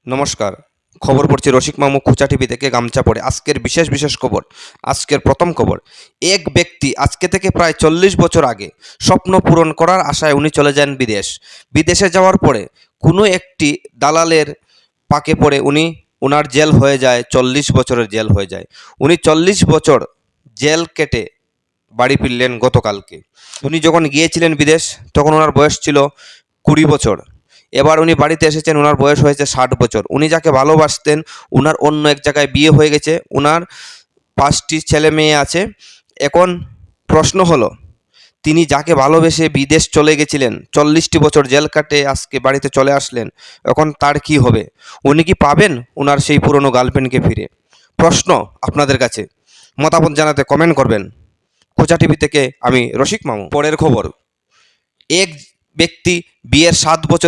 নমস্কার। খবর পড়ছি রসিক মামু খোঁচা টিভি থেকে গামছা পড়ে। আজকের বিশেষ খবর। আজকের প্রথম খবর। এক ব্যক্তি আজকে থেকে প্রায় 40 বছর আগে স্বপ্ন পূরণ করার আশায় উনি চলে যান বিদেশ। বিদেশে যাওয়ার পরে কোনো একটি দালালের পাকে পড়ে ওনার জেল হয়ে যায়, 40 বছরের জেল হয়ে যায়। উনি 40 বছর জেল কেটে বাড়ি ফিরলেন গতকালকে। উনি যখন গিয়েছিলেন বিদেশ তখন ওনার বয়স ছিল 20 বছর। এবার উনি বাড়িতে এসেছেন, ওনার বয়স হয়েছে 60 বছর। উনি যাকে ভালোবাসতেন ওনার অন্য এক জায়গায় বিয়ে হয়ে গেছে, ওনার 5টি ছেলে মেয়ে আছে। এখন প্রশ্ন হলো, তিনি যাকে ভালোবেসে বিদেশ চলে গেছিলেন, 40টি বছর জেল কাটে আজকে বাড়িতে চলে আসলেন, এখন তার কি হবে? উনি কি পাবেন ওনার সেই পুরনো গার্লফ্রেন্ডকে ফিরে? প্রশ্ন আপনাদের কাছে, মতামত জানাতে কমেন্ট করবেন। খোঁচা টিভি থেকে আমি রসিক মামু। পরের খবর। এক ব্যক্তি বিয়ের 7 বছর